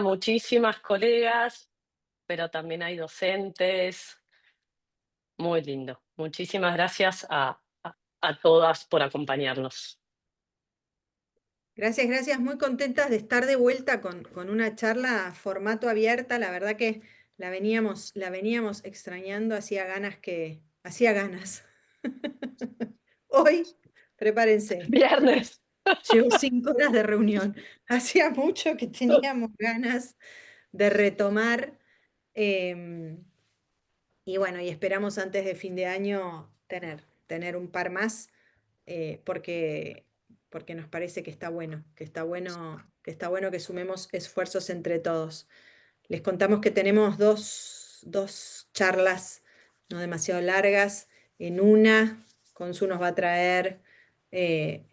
muchísimas colegas, pero también hay docentes. Muy lindo. Muchísimas gracias a todas por acompañarnos. Gracias, gracias. Muy contentas de estar de vuelta con una charla formato abierta. La verdad que la veníamos extrañando, hacía ganas. Hoy, prepárense, Viernes. llevo 5 horas de reunión. Hacía mucho que teníamos ganas de retomar. em, y bueno, y esperamos antes de fin de año tener un par más, porque, porque nos parece que está bueno, que sumemos esfuerzos entre todos. Les contamos que tenemos dos charlas no demasiado largas. En una, Consu nos va a traer eh,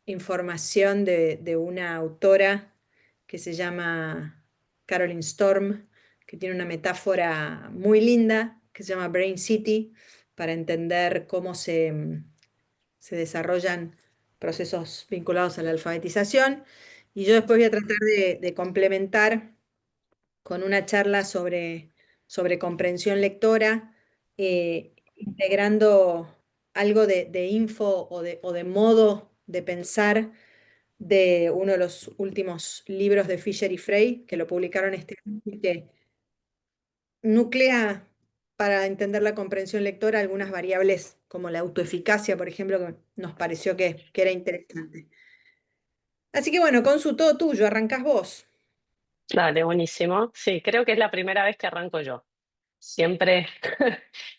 información de una autora que se llama Caroline Storm, que tiene una metáfora muy linda que se llama Brain City, para entender cómo se desarrollan procesos vinculados a la alfabetización. Y yo después voy a tratar de complementar con una charla sobre comprensión lectora, integrando algo de info o de modo de pensar de uno de los últimos libros de Fisher y Frey, que lo publicaron este año, y que nuclea para entender la comprensión lectora algunas variables como la autoeficacia, por ejemplo, que nos pareció que era interesante. Así que bueno, Consu, todo tuyo, arrancás vos. Dale, buenísimo. Sí, creo que es la primera vez que arranco yo. Siempre,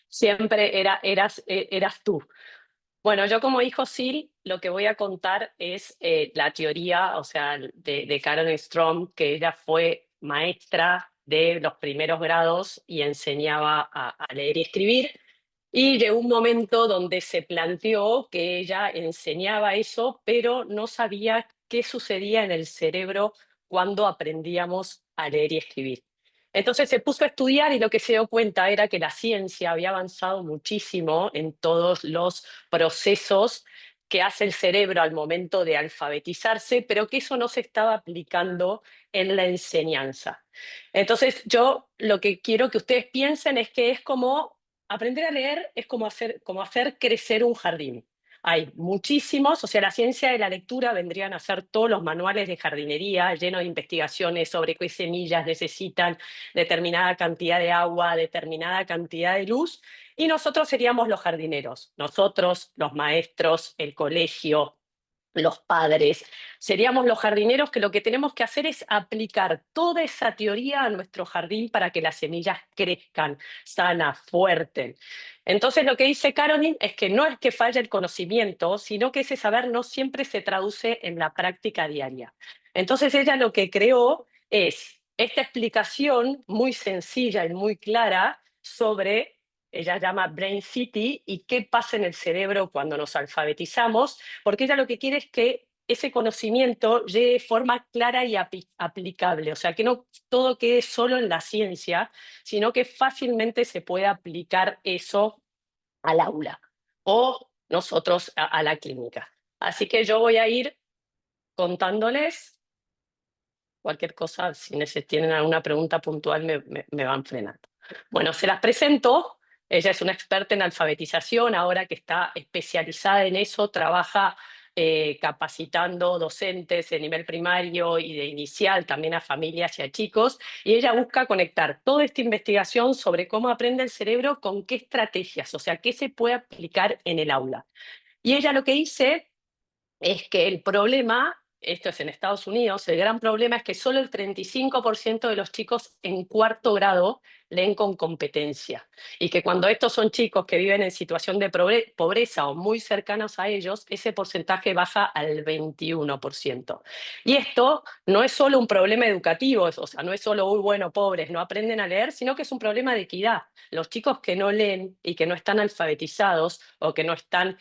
siempre eras tú. Bueno, yo como hijo Sil, lo que voy a contar es la teoría, o sea, de Karen Strom, que ella fue maestra de los primeros grados y enseñaba a leer y escribir. Y llegó un momento donde se planteó que ella enseñaba eso, pero no sabía qué sucedía en el cerebro cuando aprendíamos a leer y escribir. Entonces se puso a estudiar y lo que se dio cuenta era que la ciencia había avanzado muchísimo en todos los procesos que hace el cerebro al momento de alfabetizarse, pero que eso no se estaba aplicando en la enseñanza. Entonces yo lo que quiero que ustedes piensen es que es como aprender a leer, es como hacer crecer un jardín. Hay muchísimos, o sea, la ciencia de la lectura vendrían a ser todos los manuales de jardinería llenos de investigaciones sobre qué semillas necesitan determinada cantidad de agua, determinada cantidad de luz, y nosotros seríamos los jardineros, nosotros, los maestros, el colegio, los padres, seríamos los jardineros que lo que tenemos que hacer es aplicar toda esa teoría a nuestro jardín para que las semillas crezcan sanas, fuertes. Entonces lo que dice Caroline es que no es que falle el conocimiento, sino que ese saber no siempre se traduce en la práctica diaria. Entonces ella lo que creó es esta explicación muy sencilla y muy clara sobre, ella llama Brain City, y qué pasa en el cerebro cuando nos alfabetizamos, porque ella lo que quiere es que ese conocimiento llegue de forma clara y aplicable, o sea, que no todo quede solo en la ciencia, sino que fácilmente se puede aplicar eso al aula o nosotros a la clínica. Así que yo voy a ir contándoles cualquier cosa, si tienen alguna pregunta puntual me van frenando. Bueno, se las presento. Ella es una experta en alfabetización, ahora que está especializada en eso, trabaja capacitando docentes de nivel primario y de inicial, también a familias y a chicos, y ella busca conectar toda esta investigación sobre cómo aprende el cerebro con qué estrategias, o sea, qué se puede aplicar en el aula. Y ella lo que dice es que el problema, esto es en Estados Unidos, el gran problema es que solo el 35% de los chicos en cuarto grado leen con competencia. Y que cuando estos son chicos que viven en situación de pobreza o muy cercanos a ellos, ese porcentaje baja al 21%. Y esto no es solo un problema educativo, o sea, no es solo, uy, bueno, pobres, no aprenden a leer, sino que es un problema de equidad. Los chicos que no leen y que no están alfabetizados o que no están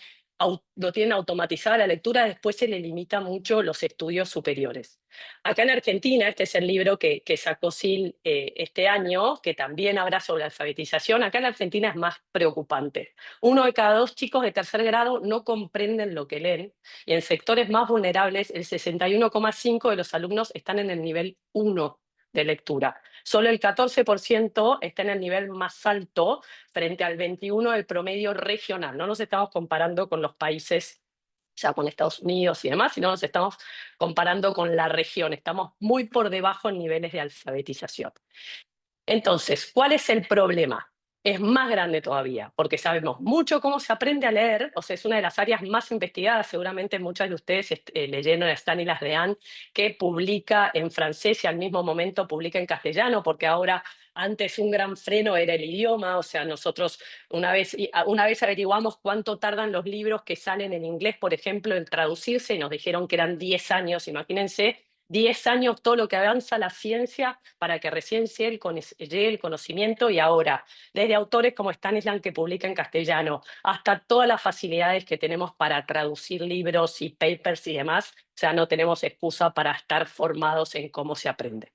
no tienen automatizada la lectura, después se le limita mucho los estudios superiores. Acá en Argentina, este es el libro que sacó Sil este año, que también habla sobre alfabetización. Acá en Argentina es más preocupante. 1 de cada 2 chicos de tercer grado no comprenden lo que leen, y en sectores más vulnerables, el 61,5% de los alumnos están en el nivel 1 de lectura. Solo el 14% está en el nivel más alto frente al 21% del promedio regional. No nos estamos comparando con los países, ya con Estados Unidos y demás, sino nos estamos comparando con la región. Estamos muy por debajo en niveles de alfabetización. Entonces, ¿cuál es el problema? Es más grande todavía, porque sabemos mucho cómo se aprende a leer, o sea, es una de las áreas más investigadas, seguramente muchas de ustedes leyeron a Stanislas Dehaene, que publica en francés y al mismo momento publica en castellano, porque ahora antes un gran freno era el idioma, o sea, nosotros una vez averiguamos cuánto tardan los libros que salen en inglés, por ejemplo, en traducirse, y nos dijeron que eran 10 años, imagínense, 10 años todo lo que avanza la ciencia para que recién llegue el conocimiento y ahora, desde autores como Stanislas que publica en castellano, hasta todas las facilidades que tenemos para traducir libros y papers y demás, o sea, no tenemos excusa para estar formados en cómo se aprende.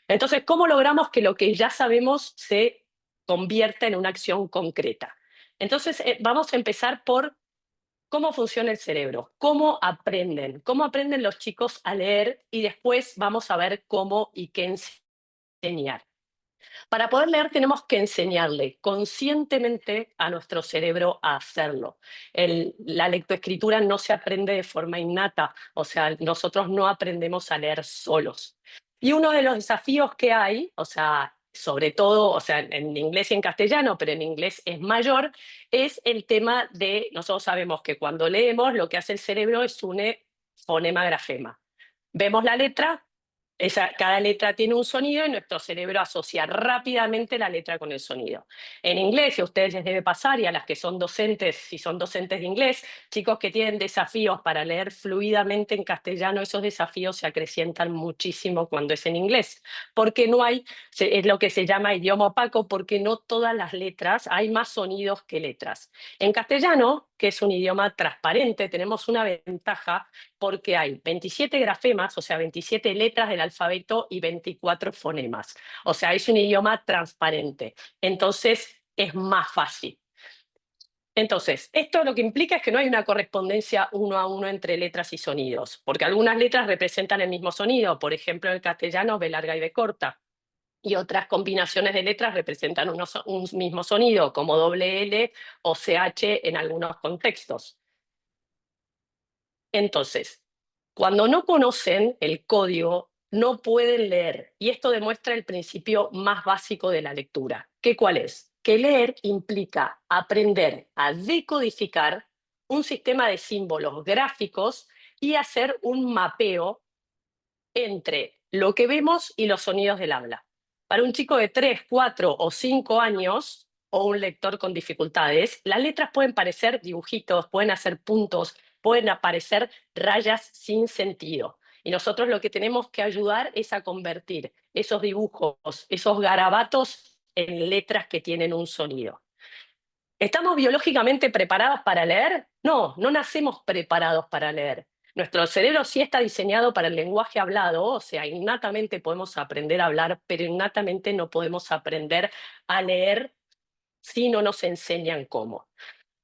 Entonces, ¿cómo logramos que lo que ya sabemos se convierta en una acción concreta? Entonces, vamos a empezar por cómo funciona el cerebro, cómo aprenden los chicos a leer y después vamos a ver cómo y qué enseñar. Para poder leer tenemos que enseñarle conscientemente a nuestro cerebro a hacerlo. La lectoescritura no se aprende de forma innata, o sea, nosotros no aprendemos a leer solos. Y uno de los desafíos que hay, o sea, sobre todo, o sea, en inglés y en castellano, pero en inglés es mayor, es el tema de, nosotros sabemos que cuando leemos lo que hace el cerebro es une fonema-grafema. Vemos la letra, cada letra tiene un sonido y nuestro cerebro asocia rápidamente la letra con el sonido. En inglés, y a ustedes les debe pasar, y a las que son docentes, si son docentes de inglés, chicos que tienen desafíos para leer fluidamente en castellano, esos desafíos se acrecientan muchísimo cuando es en inglés, porque no hay, es lo que se llama idioma opaco, porque no todas las letras, hay más sonidos que letras. En castellano, que es un idioma transparente, tenemos una ventaja porque hay 27 grafemas, o sea, 27 letras del alfabeto y 24 fonemas. O sea, es un idioma transparente. Entonces, es más fácil. Entonces, esto lo que implica es que no hay una correspondencia uno a uno entre letras y sonidos, porque algunas letras representan el mismo sonido, por ejemplo, en el castellano B larga y B corta, y otras combinaciones de letras representan un mismo sonido, como doble L o CH en algunos contextos. Entonces, cuando no conocen el código, no pueden leer. Y esto demuestra el principio más básico de la lectura. ¿Qué cuál es? Que leer implica aprender a decodificar un sistema de símbolos gráficos y hacer un mapeo entre lo que vemos y los sonidos del habla. Para un chico de 3, 4 o 5 años o un lector con dificultades, las letras pueden parecer dibujitos, pueden hacer puntos, pueden aparecer rayas sin sentido. Y nosotros lo que tenemos que ayudar es a convertir esos dibujos, esos garabatos en letras que tienen un sonido. ¿Estamos biológicamente preparados para leer? No, no nacemos preparados para leer. Nuestro cerebro sí está diseñado para el lenguaje hablado, o sea, innatamente podemos aprender a hablar, pero innatamente no podemos aprender a leer si no nos enseñan cómo.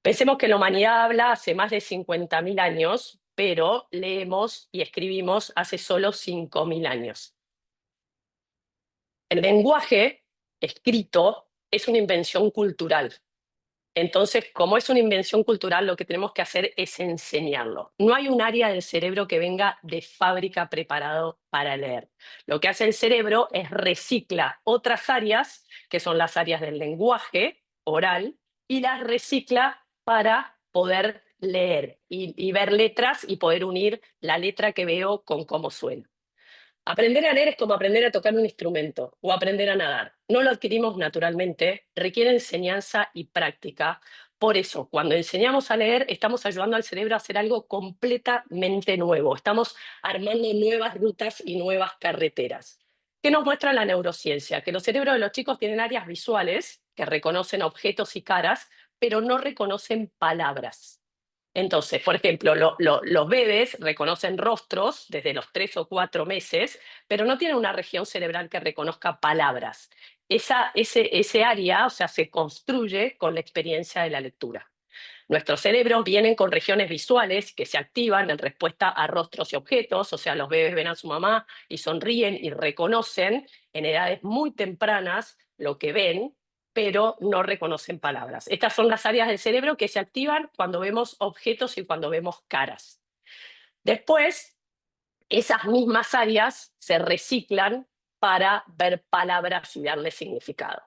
Pensemos que la humanidad habla hace más de 50.000 años, pero leemos y escribimos hace solo 5.000 años. El lenguaje escrito es una invención cultural. Entonces, como es una invención cultural, lo que tenemos que hacer es enseñarlo. No hay un área del cerebro que venga de fábrica preparado para leer. Lo que hace el cerebro es recicla otras áreas, que son las áreas del lenguaje oral, y las recicla para poder leer y ver letras y poder unir la letra que veo con cómo suena. Aprender a leer es como aprender a tocar un instrumento o aprender a nadar. No lo adquirimos naturalmente, requiere enseñanza y práctica. Por eso, cuando enseñamos a leer, estamos ayudando al cerebro a hacer algo completamente nuevo. Estamos armando nuevas rutas y nuevas carreteras. ¿Qué nos muestra la neurociencia? Que los cerebros de los chicos tienen áreas visuales que reconocen objetos y caras, pero no reconocen palabras. Entonces, por ejemplo, los bebés reconocen rostros desde los 3 o 4 meses, pero no tienen una región cerebral que reconozca palabras. Ese área, o sea, se construye con la experiencia de la lectura. Nuestros cerebros vienen con regiones visuales que se activan en respuesta a rostros y objetos, o sea, los bebés ven a su mamá y sonríen y reconocen en edades muy tempranas lo que ven, pero no reconocen palabras. Estas son las áreas del cerebro que se activan cuando vemos objetos y cuando vemos caras. Después, esas mismas áreas se reciclan para ver palabras y darle significado.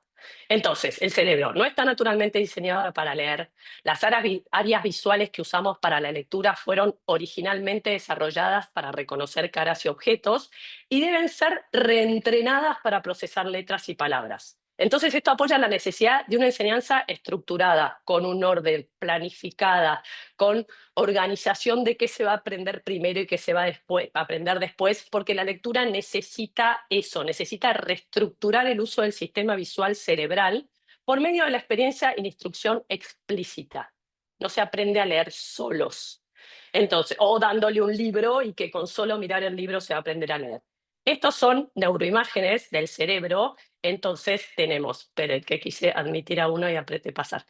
Entonces, el cerebro no está naturalmente diseñado para leer. Las áreas visuales que usamos para la lectura fueron originalmente desarrolladas para reconocer caras y objetos y deben ser reentrenadas para procesar letras y palabras. Entonces, esto apoya la necesidad de una enseñanza estructurada, con un orden, planificada, con organización de qué se va a aprender primero y qué se va a aprender después, porque la lectura necesita eso, necesita reestructurar el uso del sistema visual cerebral por medio de la experiencia y la instrucción explícita. No se aprende a leer solos. Entonces, o dándole un libro y que con solo mirar el libro se va a aprender a leer. Estos son neuroimágenes del cerebro, entonces tenemos, pero que quise admitir a uno y apreté pasar.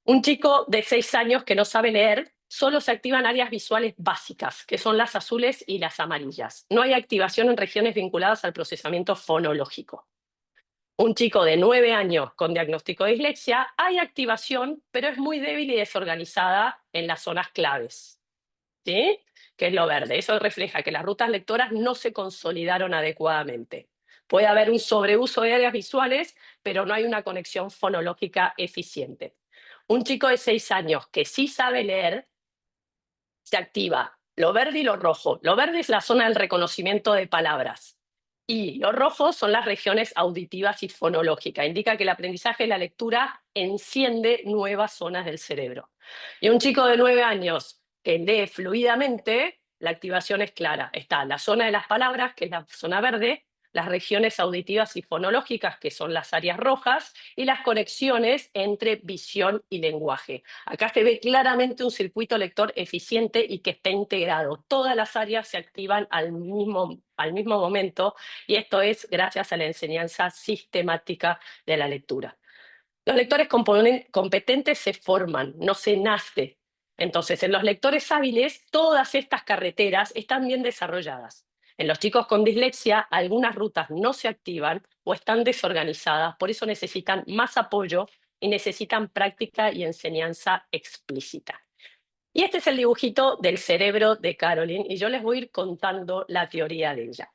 Un chico de 6 años que no sabe leer, solo se activan áreas visuales básicas, que son las azules y las amarillas. No hay activación en regiones vinculadas al procesamiento fonológico. Un chico de 9 años con diagnóstico de dislexia, hay activación, pero es muy débil y desorganizada en las zonas claves, ¿sí? Que es lo verde. Eso refleja que las rutas lectoras no se consolidaron adecuadamente. Puede haber un sobreuso de áreas visuales, pero no hay una conexión fonológica eficiente. Un chico de 6 años que sí sabe leer, se activa lo verde y lo rojo. Lo verde es la zona del reconocimiento de palabras. Y los rojos son las regiones auditivas y fonológicas. Indica que el aprendizaje de la lectura enciende nuevas zonas del cerebro. Y un chico de 9 años que lee fluidamente, la activación es clara. Está la zona de las palabras, que es la zona verde, las regiones auditivas y fonológicas, que son las áreas rojas, y las conexiones entre visión y lenguaje. Acá se ve claramente un circuito lector eficiente y que está integrado. Todas las áreas se activan al mismo momento, y esto es gracias a la enseñanza sistemática de la lectura. Los lectores competentes se forman, no se nace. Entonces, en los lectores hábiles, todas estas carreteras están bien desarrolladas. En los chicos con dislexia, algunas rutas no se activan o están desorganizadas, por eso necesitan más apoyo y necesitan práctica y enseñanza explícita. Y este es el dibujito del cerebro de Caroline, y yo les voy a ir contando la teoría de ella.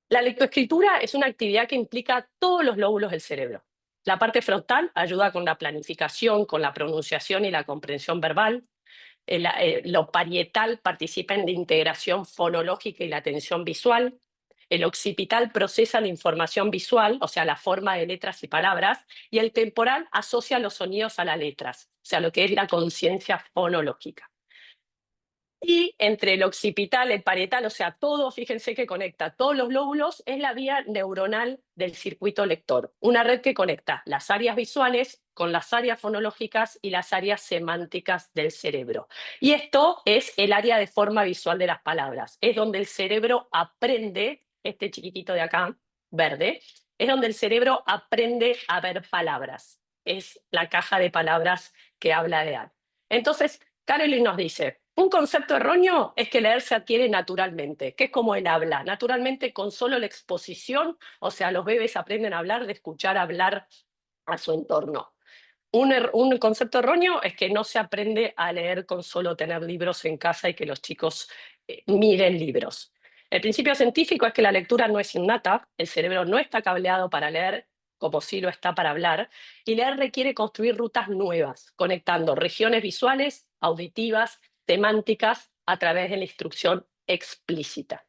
La lectoescritura es una actividad que implica todos los lóbulos del cerebro. La parte frontal ayuda con la planificación, con la pronunciación y la comprensión verbal. Lo parietal participa en la integración fonológica y la atención visual. El occipital procesa la información visual, o sea, la forma de letras y palabras, y el temporal asocia los sonidos a las letras, o sea, lo que es la conciencia fonológica. Y entre el occipital, el parietal, o sea, todo, fíjense que conecta todos los lóbulos, es la vía neuronal del circuito lector. Una red que conecta las áreas visuales con las áreas fonológicas y las áreas semánticas del cerebro. Y esto es el área de forma visual de las palabras. Es donde el cerebro aprende, este chiquitito de acá, verde, es donde el cerebro aprende a ver palabras. Es la caja de palabras que habla de algo. Entonces, Caroline nos dice, un concepto erróneo es que leer se adquiere naturalmente, que es como el habla, naturalmente con solo la exposición, o sea, los bebés aprenden a hablar de escuchar hablar a su entorno. Un concepto erróneo es que no se aprende a leer con solo tener libros en casa y que los chicos miren libros. El principio científico es que la lectura no es innata, el cerebro no está cableado para leer, como sí lo está para hablar, y leer requiere construir rutas nuevas, conectando regiones visuales, auditivas, semánticas, a través de la instrucción explícita.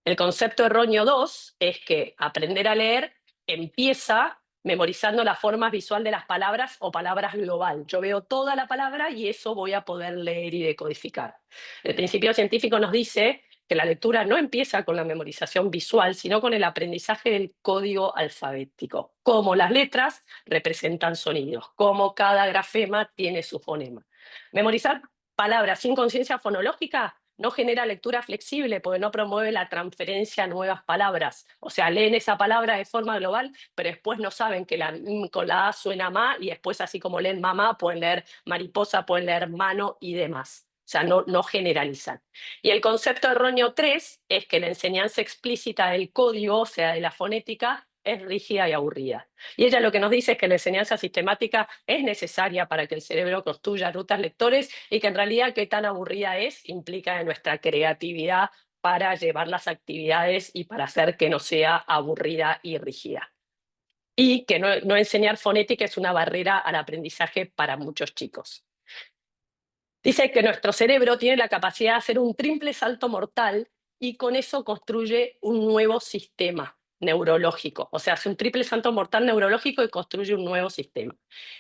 El concepto erróneo 2 es que aprender a leer empieza memorizando la forma visual de las palabras o palabras global. Yo veo toda la palabra y eso voy a poder leer y decodificar. El principio científico nos dice que la lectura no empieza con la memorización visual, sino con el aprendizaje del código alfabético, cómo las letras representan sonidos, cómo cada grafema tiene su fonema. Memorizar palabras sin conciencia fonológica no genera lectura flexible porque no promueve la transferencia a nuevas palabras. O sea, leen esa palabra de forma global, pero después no saben que la con la A suena ma y después así como leen mamá, pueden leer mariposa, pueden leer mano y demás. O sea, no generalizan. Y el concepto erróneo 3 es que la enseñanza explícita del código, o sea, de la fonética, es rígida y aburrida. Y ella lo que nos dice es que la enseñanza sistemática es necesaria para que el cerebro construya rutas lectores y que en realidad qué tan aburrida es implica en nuestra creatividad para llevar las actividades y para hacer que no sea aburrida y rígida. Y que no enseñar fonética es una barrera al aprendizaje para muchos chicos. Dice que nuestro cerebro tiene la capacidad de hacer un triple salto mortal y con eso construye un nuevo sistema neurológico. O sea, hace un triple salto mortal neurológico y construye un nuevo sistema.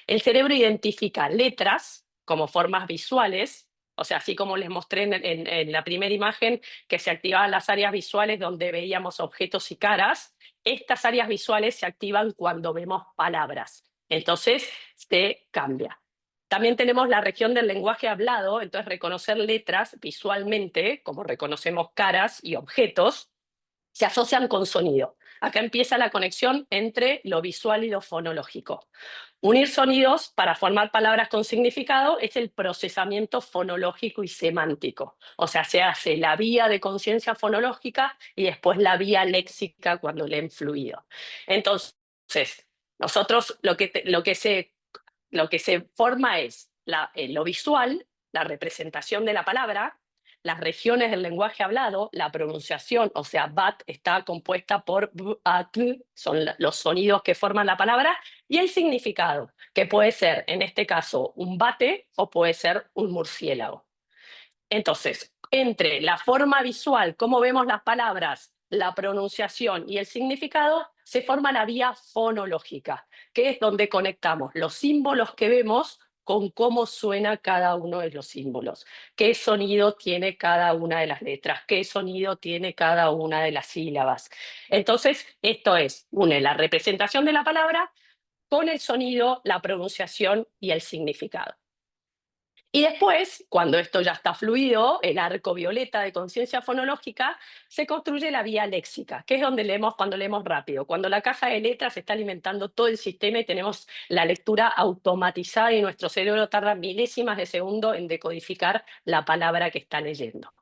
El cerebro identifica letras como formas visuales, o sea, así como les mostré en la primera imagen que se activaban las áreas visuales donde veíamos objetos y caras, estas áreas visuales se activan cuando vemos palabras. Entonces, se cambia. También tenemos la región del lenguaje hablado, entonces reconocer letras visualmente, como reconocemos caras y objetos, se asocian con sonido. Acá empieza la conexión entre lo visual y lo fonológico. Unir sonidos para formar palabras con significado es el procesamiento fonológico y semántico. O sea, se hace la vía de conciencia fonológica y después la vía léxica cuando leen fluido. Entonces, nosotros lo que se forma es lo visual, la representación de la palabra, las regiones del lenguaje hablado, la pronunciación, o sea, BAT está compuesta por B, A, T, son los sonidos que forman la palabra, y el significado, que puede ser, en este caso, un bate o puede ser un murciélago. Entonces, entre la forma visual, cómo vemos las palabras, la pronunciación y el significado, se forma la vía fonológica, que es donde conectamos los símbolos que vemos con cómo suena cada uno de los símbolos, qué sonido tiene cada una de las letras, qué sonido tiene cada una de las sílabas. Entonces, esto es, une la representación de la palabra con el sonido, la pronunciación y el significado. Y después, cuando esto ya está fluido, el arco violeta de conciencia fonológica, se construye la vía léxica, que es donde leemos cuando leemos rápido. Cuando la caja de letras está alimentando todo el sistema y tenemos la lectura automatizada y nuestro cerebro tarda milésimas de segundo en decodificar la palabra que está leyendo.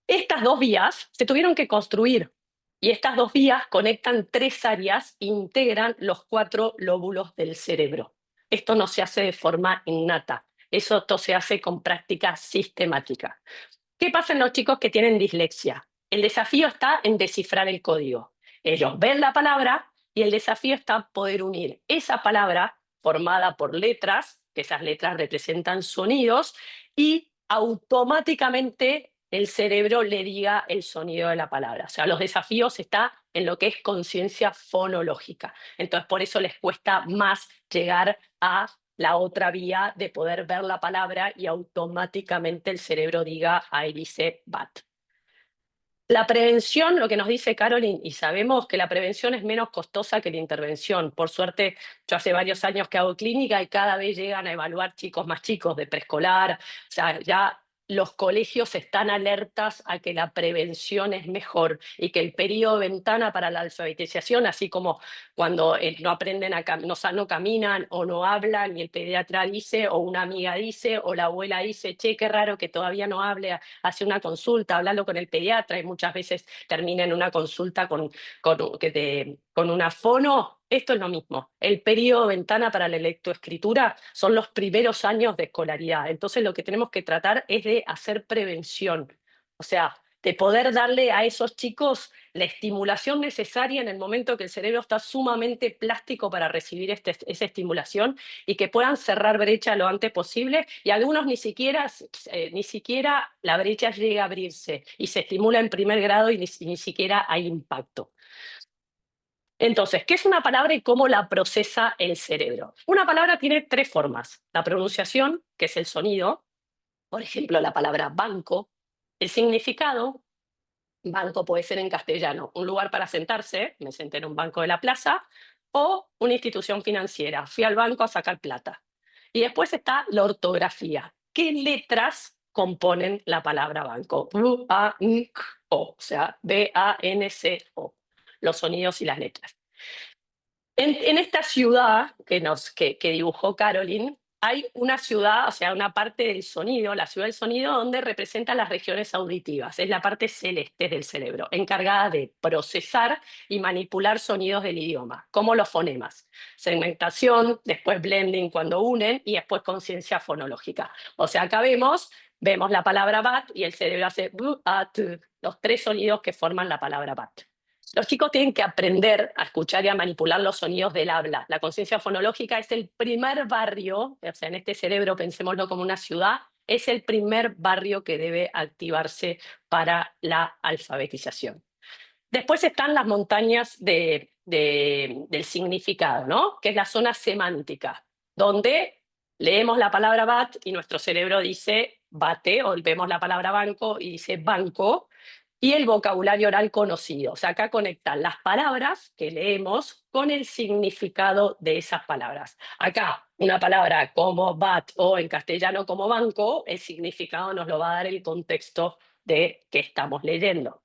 Estas dos vías se tuvieron que construir y estas dos vías conectan tres áreas e integran los cuatro lóbulos del cerebro. Esto no se hace de forma innata, eso se hace con práctica sistemática. ¿Qué pasa en los chicos que tienen dislexia? El desafío está en descifrar el código. Ellos ven la palabra y el desafío está en poder unir esa palabra formada por letras, que esas letras representan sonidos, y automáticamente el cerebro le diga el sonido de la palabra. O sea, los desafíos están en lo que es conciencia fonológica. Entonces, por eso les cuesta más llegar a la otra vía de poder ver la palabra y automáticamente el cerebro diga, ahí dice BAT. La prevención, lo que nos dice Caroline, y sabemos que la prevención es menos costosa que la intervención. Por suerte, yo hace varios años que hago clínica y cada vez llegan a evaluar chicos más chicos de preescolar. O sea, ya los colegios están alertas a que la prevención es mejor y que el periodo de ventana para la alfabetización, así como cuando no aprenden no caminan o no hablan y el pediatra dice o una amiga dice o la abuela dice, che, qué raro que todavía no hable, hace una consulta, hablando con el pediatra y muchas veces termina en una consulta con una fono. Esto es lo mismo. El periodo ventana para la lectoescritura son los primeros años de escolaridad. Entonces lo que tenemos que tratar es de hacer prevención. O sea, de poder darle a esos chicos la estimulación necesaria en el momento que el cerebro está sumamente plástico para recibir esa estimulación y que puedan cerrar brecha lo antes posible y algunos ni siquiera la brecha llega a abrirse y se estimula en primer grado y ni siquiera hay impacto. Entonces, ¿qué es una palabra y cómo la procesa el cerebro? Una palabra tiene tres formas. La pronunciación, que es el sonido, por ejemplo, la palabra banco. El significado, banco puede ser en castellano, un lugar para sentarse, me senté en un banco de la plaza, o una institución financiera, fui al banco a sacar plata. Y después está la ortografía. ¿Qué letras componen la palabra banco. B-A-N-C-O, o sea, B-A-N-C-O, los sonidos y las letras. En esta ciudad que dibujó Caroline, hay una ciudad, o sea, una parte del sonido, la ciudad del sonido, donde representa las regiones auditivas. Es la parte celeste del cerebro, encargada de procesar y manipular sonidos del idioma, como los fonemas. Segmentación, después blending cuando unen y después conciencia fonológica. O sea, acá vemos la palabra bat y el cerebro hace bu, a, tu, los tres sonidos que forman la palabra bat. Los chicos tienen que aprender a escuchar y a manipular los sonidos del habla. La conciencia fonológica es el primer barrio, o sea, en este cerebro pensémoslo como una ciudad, es el primer barrio que debe activarse para la alfabetización. Después están las montañas del significado, ¿no? Que es la zona semántica, donde leemos la palabra bat y nuestro cerebro dice bate, o vemos la palabra banco y dice banco, y el vocabulario oral conocido. O sea, acá conectan las palabras que leemos con el significado de esas palabras. Acá, una palabra como bat o en castellano como banco, el significado nos lo va a dar el contexto de que estamos leyendo.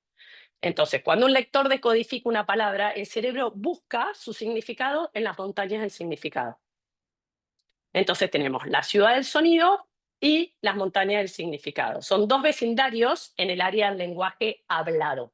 Entonces, cuando un lector decodifica una palabra, el cerebro busca su significado en las montañas del significado. Entonces tenemos la ciudad del sonido y las montañas del significado. Son dos vecindarios en el área del lenguaje hablado. O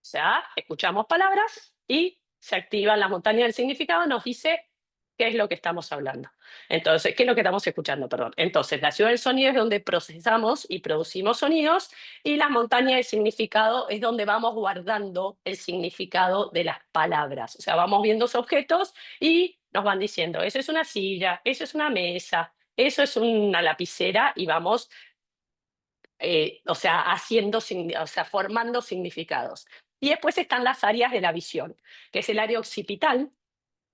sea, escuchamos palabras y se activan las montañas del significado, nos dice qué es lo que estamos hablando. Entonces, qué es lo que estamos escuchando, perdón. Entonces, la ciudad del sonido es donde procesamos y producimos sonidos y las montañas del significado es donde vamos guardando el significado de las palabras. O sea, vamos viendo esos objetos y nos van diciendo, eso es una silla, eso es una mesa, eso es una lapicera y vamos o sea, o sea, formando significados. Y después están las áreas de la visión, que es el área occipital,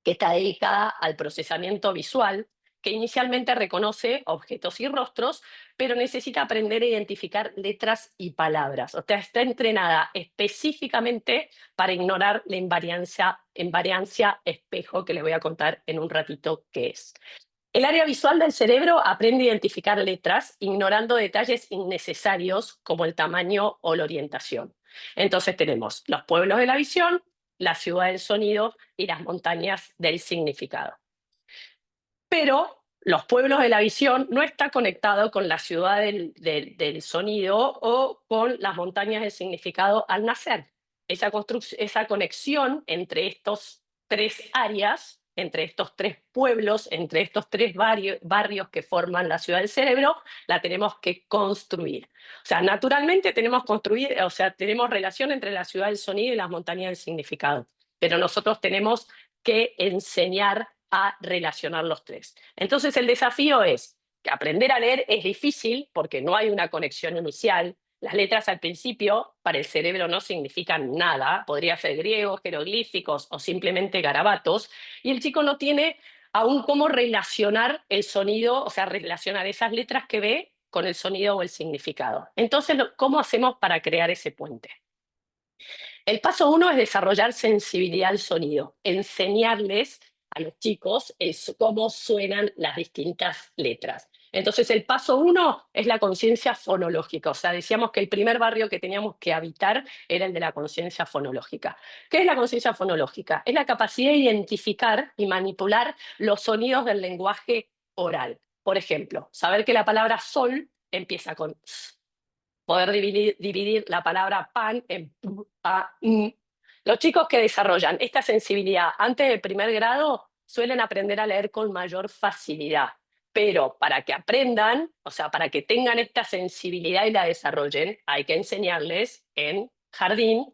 que está dedicada al procesamiento visual, que inicialmente reconoce objetos y rostros, pero necesita aprender a identificar letras y palabras. O sea, está entrenada específicamente para ignorar la invariancia espejo, que les voy a contar en un ratito qué es. El área visual del cerebro aprende a identificar letras, ignorando detalles innecesarios como el tamaño o la orientación. Entonces tenemos los pueblos de la visión, la ciudad del sonido y las montañas del significado. Pero los pueblos de la visión no está conectado con la ciudad del sonido o con las montañas del significado al nacer. Esa conexión entre estos tres áreas, entre estos tres pueblos, entre estos tres barrios que forman la ciudad del cerebro, la tenemos que construir. O sea, naturalmente tenemos construir, o sea, tenemos relación entre la ciudad del sonido y las montañas del significado, pero nosotros tenemos que enseñar a relacionar los tres. Entonces el desafío es que aprender a leer es difícil porque no hay una conexión inicial. Las letras al principio para el cerebro no significan nada, podría ser griegos, jeroglíficos o simplemente garabatos, y el chico no tiene aún cómo relacionar el sonido, o sea, relacionar esas letras que ve con el sonido o el significado. Entonces, ¿cómo hacemos para crear ese puente? El paso uno es desarrollar sensibilidad al sonido, enseñarles a los chicos cómo suenan las distintas letras. Entonces, el paso uno es la conciencia fonológica. O sea, decíamos que el primer barrio que teníamos que habitar era el de la conciencia fonológica. ¿Qué es la conciencia fonológica? Es la capacidad de identificar y manipular los sonidos del lenguaje oral. Por ejemplo, saber que la palabra sol empieza con s, poder dividir la palabra pan en p, a, n. Los chicos que desarrollan esta sensibilidad antes del primer grado suelen aprender a leer con mayor facilidad, pero para que aprendan, o sea, para que tengan esta sensibilidad y la desarrollen, hay que enseñarles en jardín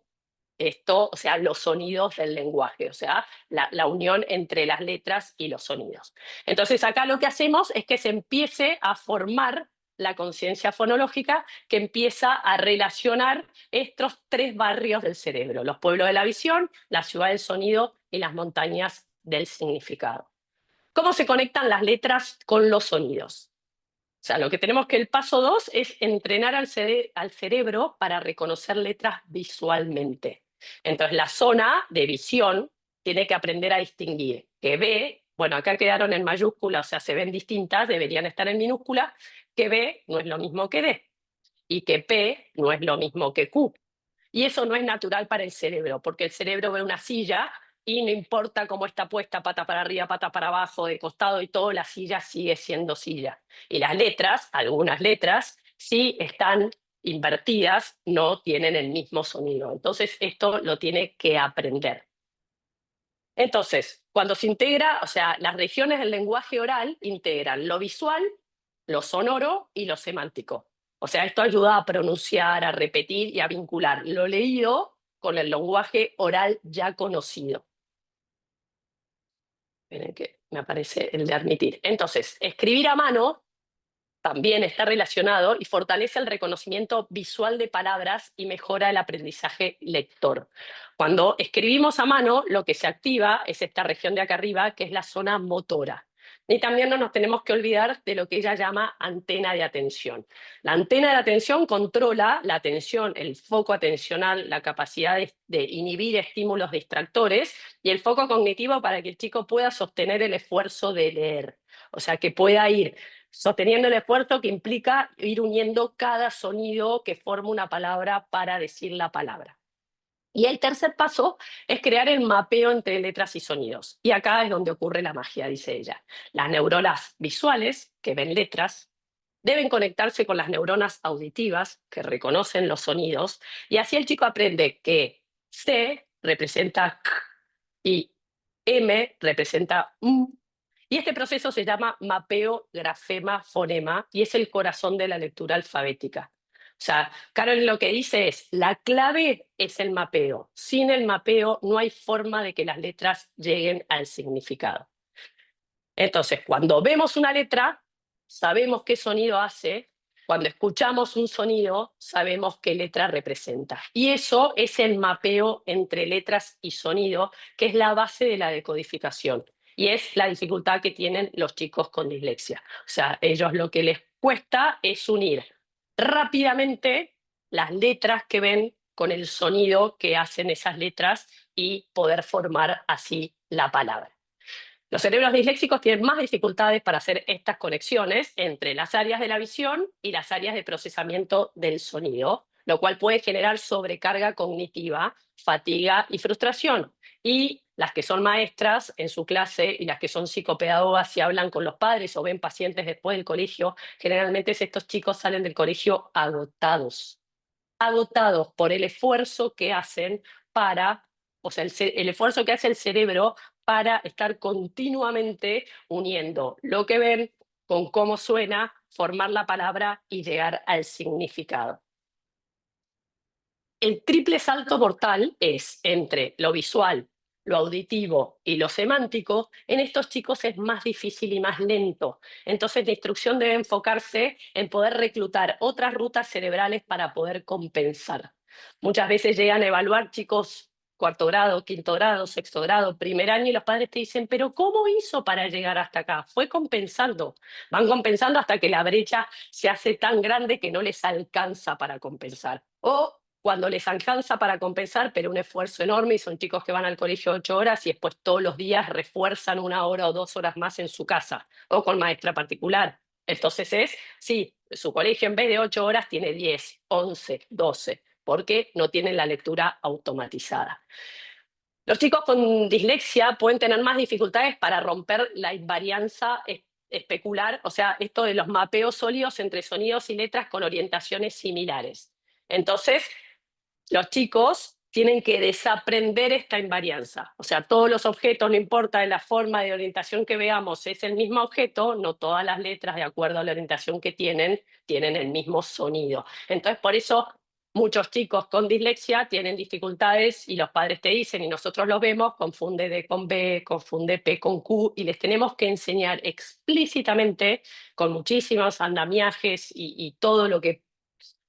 esto, o sea, los sonidos del lenguaje, o sea, la unión entre las letras y los sonidos. Entonces, acá lo que hacemos es que se empiece a formar la conciencia fonológica que empieza a relacionar estos tres barrios del cerebro, los pueblos de la visión, la ciudad del sonido y las montañas del significado. ¿Cómo se conectan las letras con los sonidos? O sea, lo que tenemos que el paso 2 es entrenar al cerebro para reconocer letras visualmente. Entonces, la zona de visión tiene que aprender a distinguir que ve, bueno, acá quedaron en mayúscula, o sea, se ven distintas, deberían estar en minúscula, que ve no es lo mismo que D. y que P no es lo mismo que Q. Y eso no es natural para el cerebro, porque el cerebro ve una silla y no importa cómo está puesta, pata para arriba, pata para abajo, de costado y todo, la silla sigue siendo silla. Y las letras, algunas letras, sí están invertidas, no tienen el mismo sonido. Entonces, esto lo tiene que aprender. Entonces, cuando se integra, o sea, las regiones del lenguaje oral integran lo visual, lo sonoro y lo semántico. O sea, esto ayuda a pronunciar, a repetir y a vincular lo leído con el lenguaje oral ya conocido. Esperen que me aparece el de admitir. Entonces, escribir a mano también está relacionado y fortalece el reconocimiento visual de palabras y mejora el aprendizaje lector. Cuando escribimos a mano, lo que se activa es esta región de acá arriba, que es la zona motora. Y también no nos tenemos que olvidar de lo que ella llama antena de atención. La antena de atención controla la atención, el foco atencional, la capacidad de inhibir estímulos distractores y el foco cognitivo para que el chico pueda sostener el esfuerzo de leer. O sea, que pueda ir sosteniendo el esfuerzo que implica ir uniendo cada sonido que forma una palabra para decir la palabra. Y el tercer paso es crear el mapeo entre letras y sonidos. Y acá es donde ocurre la magia, dice ella. Las neuronas visuales, que ven letras, deben conectarse con las neuronas auditivas, que reconocen los sonidos, y así el chico aprende que C representa K y M representa M. Y este proceso se llama mapeo grafema-fonema y es el corazón de la lectura alfabética. O sea, Carol lo que dice es, la clave es el mapeo. Sin el mapeo no hay forma de que las letras lleguen al significado. Entonces, cuando vemos una letra, sabemos qué sonido hace. Cuando escuchamos un sonido, sabemos qué letra representa. Y eso es el mapeo entre letras y sonido, que es la base de la decodificación. Y es la dificultad que tienen los chicos con dislexia. O sea, ellos lo que les cuesta es unir rápidamente las letras que ven con el sonido que hacen esas letras y poder formar así la palabra. Los cerebros disléxicos tienen más dificultades para hacer estas conexiones entre las áreas de la visión y las áreas de procesamiento del sonido, lo cual puede generar sobrecarga cognitiva, fatiga y frustración. Y las que son maestras en su clase y las que son psicopedagogas y hablan con los padres o ven pacientes después del colegio, generalmente estos chicos salen del colegio agotados, agotados por el esfuerzo que hacen para, o sea, el esfuerzo que hace el cerebro para estar continuamente uniendo lo que ven con cómo suena, formar la palabra y llegar al significado. El triple salto mortal es entre lo visual, lo auditivo y lo semántico. En estos chicos es más difícil y más lento. Entonces la instrucción debe enfocarse en poder reclutar otras rutas cerebrales para poder compensar. Muchas veces llegan a evaluar chicos cuarto grado, quinto grado, sexto grado, primer año y los padres te dicen, pero ¿cómo hizo para llegar hasta acá? Fue compensando. Van compensando hasta que la brecha se hace tan grande que no les alcanza para compensar. O cuando les alcanza para compensar, pero un esfuerzo enorme y son chicos que van al colegio 8 horas y después todos los días refuerzan 1 hora o 2 horas más en su casa o con maestra particular. Entonces sí, su colegio en vez de 8 horas tiene 10, 11, 12, porque no tienen la lectura automatizada. Los chicos con dislexia pueden tener más dificultades para romper la invarianza especular, o sea, esto de los mapeos sólidos entre sonidos y letras con orientaciones similares. Entonces, los chicos tienen que desaprender esta invarianza. O sea, todos los objetos, no importa de la forma de orientación que veamos, es el mismo objeto, no todas las letras, de acuerdo a la orientación que tienen el mismo sonido. Entonces, por eso muchos chicos con dislexia tienen dificultades y los padres te dicen, y nosotros los vemos, confunde D con B, confunde P con Q, y les tenemos que enseñar explícitamente, con muchísimos andamiajes y todo lo que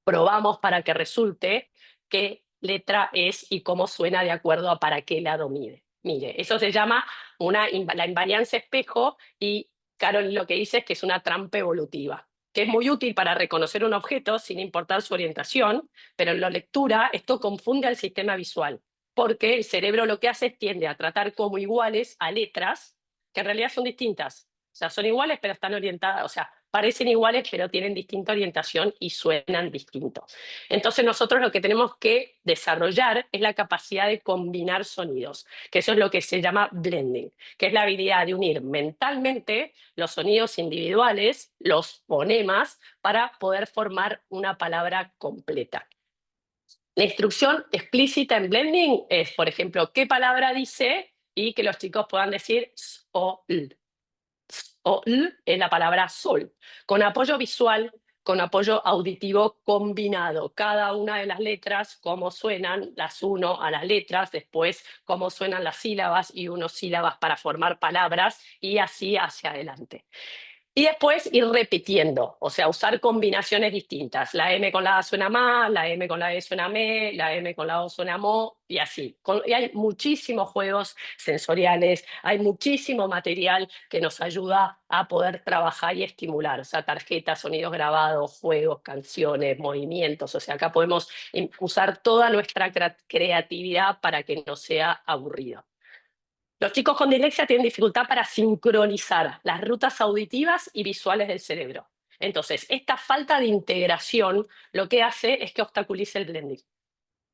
probamos para que resulte, qué letra es y cómo suena de acuerdo a para qué lado mide. Mire, eso se llama la invariancia espejo y Carol lo que dice es que es una trampa evolutiva, que es muy útil para reconocer un objeto sin importar su orientación, pero en la lectura esto confunde al sistema visual, porque el cerebro lo que hace es tiende a tratar como iguales a letras que en realidad son distintas. O sea, son iguales pero están orientadas, o sea, parecen iguales, pero tienen distinta orientación y suenan distintos. Entonces nosotros lo que tenemos que desarrollar es la capacidad de combinar sonidos, que eso es lo que se llama blending, que es la habilidad de unir mentalmente los sonidos individuales, los fonemas, para poder formar una palabra completa. La instrucción explícita en blending es, por ejemplo, qué palabra dice y que los chicos puedan decir s o l. O l es la palabra sol, con apoyo visual, con apoyo auditivo combinado. Cada una de las letras, cómo suenan, las uno a las letras, después cómo suenan las sílabas y unos sílabas para formar palabras y así hacia adelante. Y después ir repitiendo, o sea, usar combinaciones distintas. La M con la A suena más, la M con la E suena me, la M con la O suena mo, y así. Y hay muchísimos juegos sensoriales, hay muchísimo material que nos ayuda a poder trabajar y estimular. O sea, tarjetas, sonidos grabados, juegos, canciones, movimientos. O sea, acá podemos usar toda nuestra creatividad para que no sea aburrido. Los chicos con dislexia tienen dificultad para sincronizar las rutas auditivas y visuales del cerebro. Entonces, esta falta de integración lo que hace es que obstaculice el blending.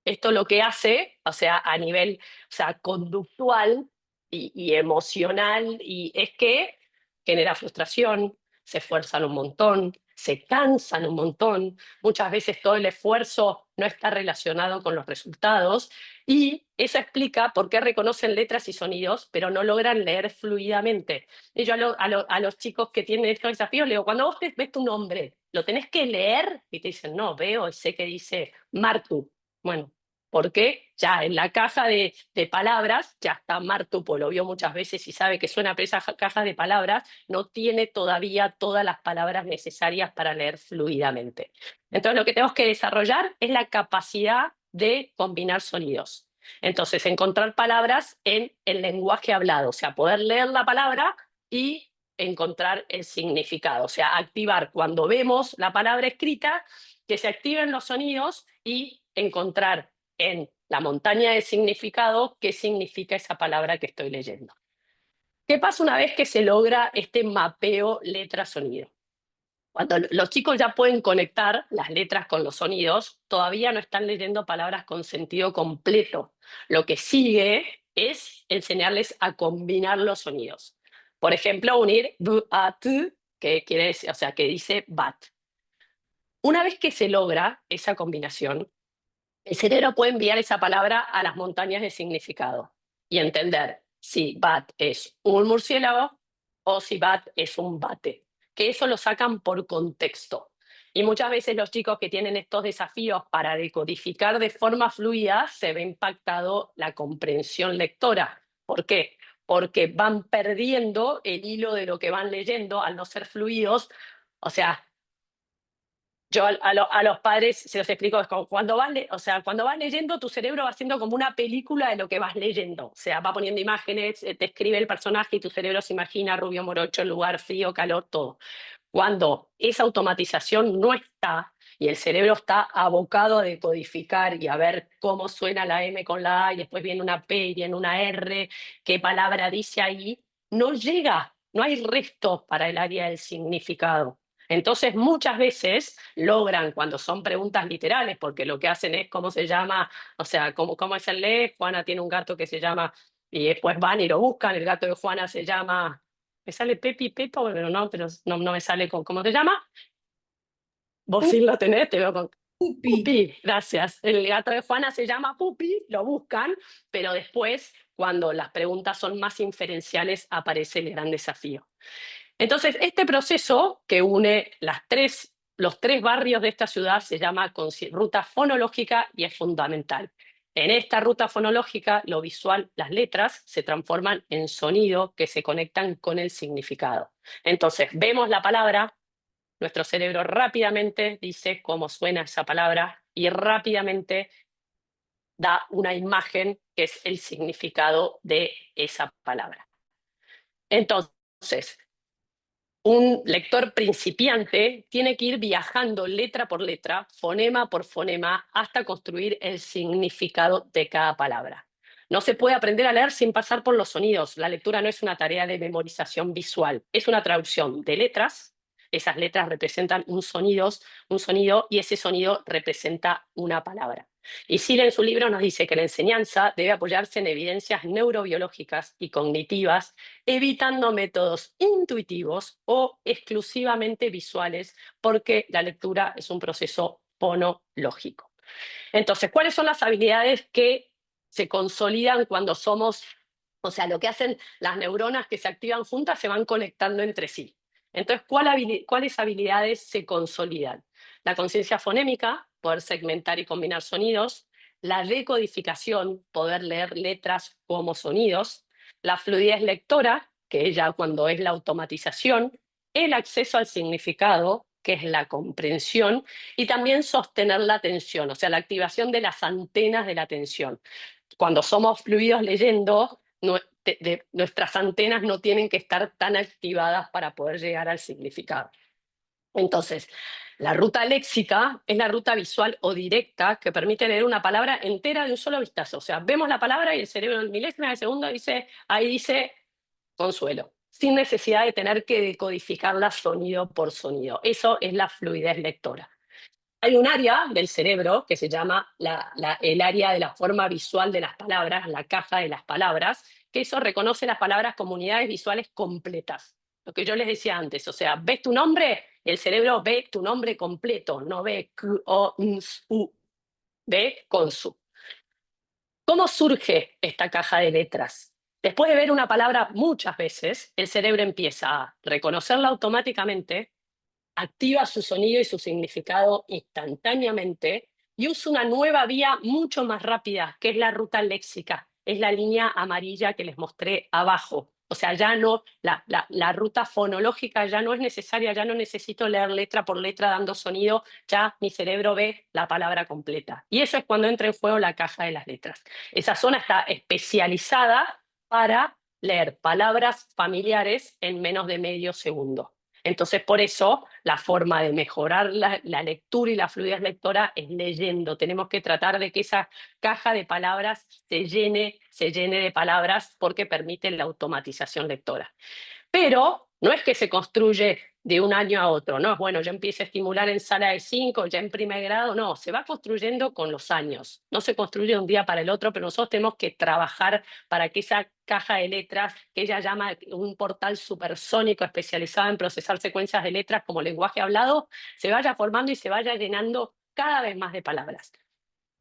Esto lo que hace, o sea, a nivel, o sea, conductual y emocional, y es que genera frustración, se esfuerzan un montón, se cansan un montón, muchas veces todo el esfuerzo no está relacionado con los resultados, y eso explica por qué reconocen letras y sonidos, pero no logran leer fluidamente. Y yo a los chicos que tienen estos desafíos les digo, cuando vos ves tu nombre, ¿lo tenés que leer? Y te dicen, no, veo y sé que dice Martu. Bueno, porque ya en la caja de palabras ya está Martupo, lo vio muchas veces y sabe que suena, pero esa caja de palabras no tiene todavía todas las palabras necesarias para leer fluidamente. Entonces lo que tenemos que desarrollar es la capacidad de combinar sonidos. Entonces, encontrar palabras en el lenguaje hablado, o sea, poder leer la palabra y encontrar el significado, o sea, activar cuando vemos la palabra escrita, que se activen los sonidos y encontrar en la montaña de significado qué significa esa palabra que estoy leyendo. ¿Qué pasa una vez que se logra este mapeo letra-sonido? Cuando los chicos ya pueden conectar las letras con los sonidos, todavía no están leyendo palabras con sentido completo. Lo que sigue es enseñarles a combinar los sonidos. Por ejemplo, unir b, a, t, que quiere decir, o sea, que dice bat. Una vez que se logra esa combinación, el cerebro puede enviar esa palabra a las montañas de significado y entender si bat es un murciélago o si bat es un bate, que eso lo sacan por contexto. Y muchas veces los chicos que tienen estos desafíos para decodificar de forma fluida se ve impactado la comprensión lectora. ¿Por qué? Porque van perdiendo el hilo de lo que van leyendo al no ser fluidos. O sea, yo a los padres se los explico, es como cuando o sea, cuando vas leyendo, tu cerebro va haciendo como una película de lo que vas leyendo. O sea, va poniendo imágenes, te escribe el personaje y tu cerebro se imagina rubio, morocho, lugar, frío, calor, todo. Cuando esa automatización no está y el cerebro está abocado a decodificar y a ver cómo suena la M con la A y después viene una P y viene una R, qué palabra dice ahí, no llega, no hay resto para el área del significado. Entonces, muchas veces logran, cuando son preguntas literales, porque lo que hacen es cómo se llama, o sea, cómo es el ley, Juana tiene un gato que se llama, y después van y lo buscan, el gato de Juana se llama, me sale Pepi Pepa, pero no me sale con cómo se llama. Vos sí lo tenés, te veo con Pupi. Pupi, gracias. El gato de Juana se llama Pupi, lo buscan, pero después, cuando las preguntas son más inferenciales, aparece el gran desafío. Entonces, este proceso que une los tres barrios de esta ciudad se llama ruta fonológica y es fundamental. En esta ruta fonológica, lo visual, las letras, se transforman en sonido que se conectan con el significado. Entonces, vemos la palabra, nuestro cerebro rápidamente dice cómo suena esa palabra y rápidamente da una imagen que es el significado de esa palabra. Entonces, un lector principiante tiene que ir viajando letra por letra, fonema por fonema, hasta construir el significado de cada palabra. No se puede aprender a leer sin pasar por los sonidos. La lectura no es una tarea de memorización visual, es una traducción de letras esas letras representan un sonido y ese sonido representa una palabra. Y Sil en su libro nos dice que la enseñanza debe apoyarse en evidencias neurobiológicas y cognitivas, evitando métodos intuitivos o exclusivamente visuales, porque la lectura es un proceso fonológico. Entonces, ¿cuáles son las habilidades que se consolidan cuando somos, o sea, lo que hacen las neuronas que se activan juntas se van conectando entre sí? Entonces, ¿cuáles habilidades se consolidan? La conciencia fonémica, poder segmentar y combinar sonidos; la decodificación, poder leer letras como sonidos; la fluidez lectora, que es ya cuando es la automatización; el acceso al significado, que es la comprensión; y también sostener la atención, o sea, la activación de las antenas de la atención. Cuando somos fluidos leyendo, nuestras antenas no tienen que estar tan activadas para poder llegar al significado. Entonces, la ruta léxica es la ruta visual o directa que permite leer una palabra entera de un solo vistazo. O sea, vemos la palabra y el cerebro en milésimas de segundo dice, ahí dice Consuelo, sin necesidad de tener que decodificarla sonido por sonido. Eso es la fluidez lectora. Hay un área del cerebro que se llama el área de la forma visual de las palabras, la caja de las palabras, que eso reconoce las palabras como unidades visuales completas. Lo que yo les decía antes, o sea, ves tu nombre, el cerebro ve tu nombre completo, no ve Q, O, N, S, U, ve con su. ¿Cómo surge esta caja de letras? Después de ver una palabra muchas veces, el cerebro empieza a reconocerla automáticamente, activa su sonido y su significado instantáneamente y usa una nueva vía mucho más rápida, que es la ruta léxica, es la línea amarilla que les mostré abajo. O sea, ya no, la ruta fonológica ya no es necesaria, ya no necesito leer letra por letra dando sonido, ya mi cerebro ve la palabra completa. Y eso es cuando entra en juego la caja de las letras. Esa zona está especializada para leer palabras familiares en menos de medio segundo. Entonces, por eso, la forma de mejorar la lectura y la fluidez lectora es leyendo. Tenemos que tratar de que esa caja de palabras se llene de palabras porque permite la automatización lectora. Pero no es que se construye de un año a otro, no es bueno, yo empiezo a estimular en sala de 5, ya en primer grado, no, se va construyendo con los años, no se construye de un día para el otro, pero nosotros tenemos que trabajar para que esa caja de letras, que ella llama un portal supersónico especializado en procesar secuencias de letras como lenguaje hablado, se vaya formando y se vaya llenando cada vez más de palabras.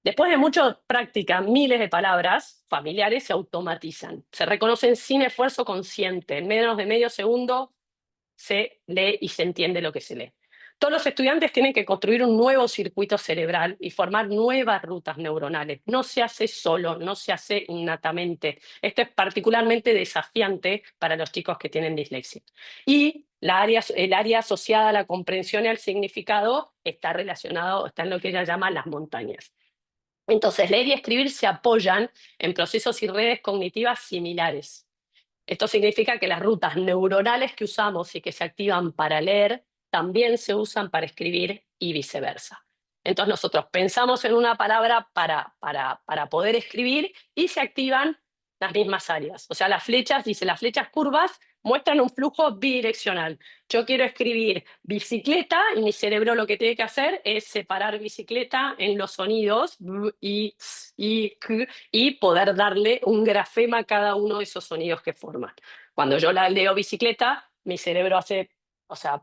Después de mucha práctica, miles de palabras familiares se automatizan, se reconocen sin esfuerzo consciente. En menos de medio segundo se lee y se entiende lo que se lee. Todos los estudiantes tienen que construir un nuevo circuito cerebral y formar nuevas rutas neuronales. No se hace solo, no se hace innatamente. Esto es particularmente desafiante para los chicos que tienen dislexia. Y el área asociada a la comprensión y al significado está relacionado, está en lo que ella llama las montañas. Entonces, leer y escribir se apoyan en procesos y redes cognitivas similares. Esto significa que las rutas neuronales que usamos y que se activan para leer también se usan para escribir y viceversa. Entonces nosotros pensamos en una palabra para poder escribir y se activan las mismas áreas. O sea, las flechas, dice, las flechas curvas muestran un flujo bidireccional. Yo quiero escribir bicicleta y mi cerebro lo que tiene que hacer es separar bicicleta en los sonidos b, i, k, y poder darle un grafema a cada uno de esos sonidos que forman. Cuando yo la leo bicicleta, mi cerebro hace, o sea,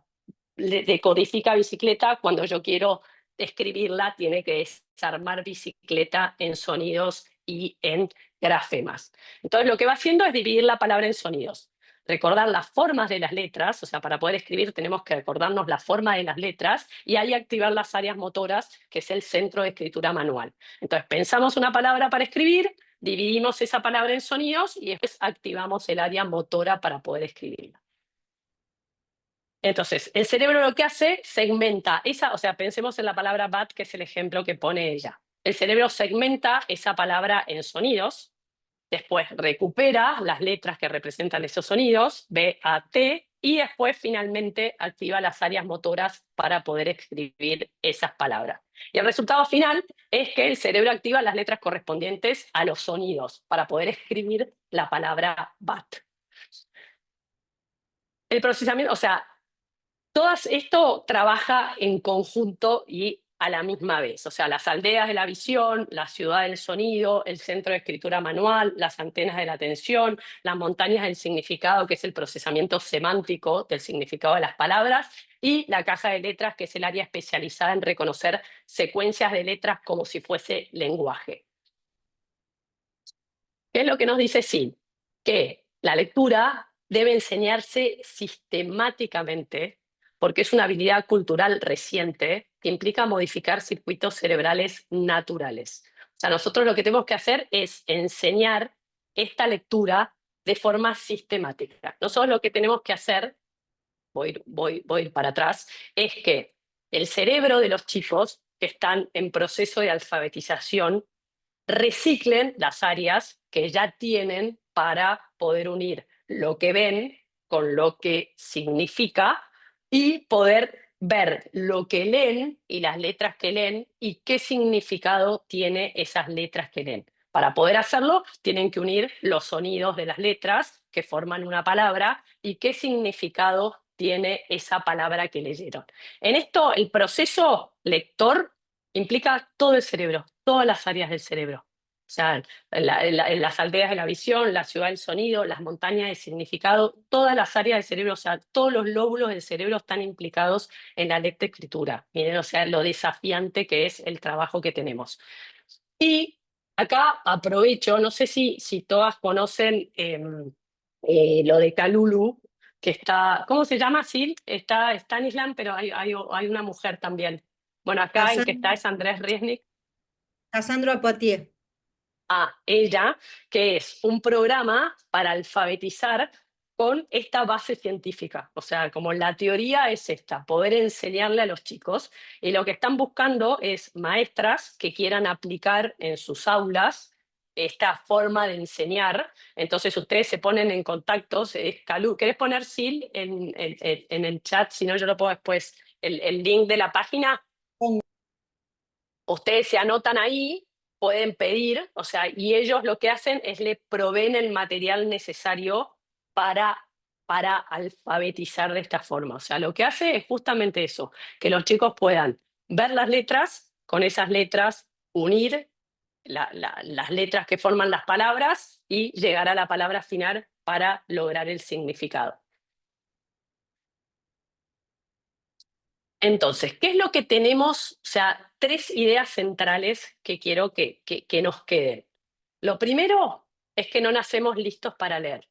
decodifica bicicleta. Cuando yo quiero escribirla, tiene que desarmar bicicleta en sonidos y en grafemas. Entonces, lo que va haciendo es dividir la palabra en sonidos. Recordar las formas de las letras, o sea, para poder escribir tenemos que recordarnos la forma de las letras y ahí activar las áreas motoras, que es el centro de escritura manual. Entonces, pensamos una palabra para escribir, dividimos esa palabra en sonidos y después activamos el área motora para poder escribirla. Entonces, el cerebro lo que hace, segmenta esa, o sea, pensemos en la palabra bat, que es el ejemplo que pone ella. El cerebro segmenta esa palabra en sonidos, después recupera las letras que representan esos sonidos, B, A, T, y después finalmente activa las áreas motoras para poder escribir esas palabras. Y el resultado final es que el cerebro activa las letras correspondientes a los sonidos para poder escribir la palabra bat. El procesamiento, o sea, esto trabaja en conjunto y a la misma vez. O sea, las aldeas de la visión, la ciudad del sonido, el centro de escritura manual, las antenas de la atención, las montañas del significado, que es el procesamiento semántico del significado de las palabras, y la caja de letras, que es el área especializada en reconocer secuencias de letras como si fuese lenguaje. ¿Qué es lo que nos dice Sid? Que la lectura debe enseñarse sistemáticamente porque es una habilidad cultural reciente que implica modificar circuitos cerebrales naturales. O sea, nosotros lo que tenemos que hacer es enseñar esta lectura de forma sistemática. Nosotros lo que tenemos que hacer, voy a ir para atrás, es que el cerebro de los chicos que están en proceso de alfabetización reciclen las áreas que ya tienen para poder unir lo que ven con lo que significa y poder ver lo que leen y las letras que leen y qué significado tiene esas letras que leen. Para poder hacerlo, tienen que unir los sonidos de las letras que forman una palabra y qué significado tiene esa palabra que leyeron. En esto, el proceso lector implica todo el cerebro, todas las áreas del cerebro. O sea, en las aldeas de la visión, la ciudad del sonido, las montañas del significado, todas las áreas del cerebro, o sea, todos los lóbulos del cerebro están implicados en la lectoescritura. Miren, o sea, lo desafiante que es el trabajo que tenemos. Y acá aprovecho, no sé si todas conocen lo de Kalulu, que está, ¿cómo se llama? Sí, está Stanislam, pero hay una mujer también. Bueno, acá el que está Cassandra, es Andrés Riesnik. Cassandra Poitier. A ella, que es un programa para alfabetizar con esta base científica. O sea, como la teoría es esta, poder enseñarle a los chicos, y lo que están buscando es maestras que quieran aplicar en sus aulas esta forma de enseñar. Entonces ustedes se ponen en contacto. ¿Querés poner Sil en el chat? Si no, yo lo pongo después, el link de la página. Ustedes se anotan ahí, pueden pedir, o sea, y ellos lo que hacen es le proveen el material necesario para, para alfabetizar de esta forma. O sea, lo que hace es justamente eso, que los chicos puedan ver las letras, con esas letras unir las letras que forman las palabras y llegar a la palabra final para lograr el significado. Entonces, ¿qué es lo que tenemos? O sea, tres ideas centrales que quiero que nos queden. Lo primero es que no nacemos listos para leer.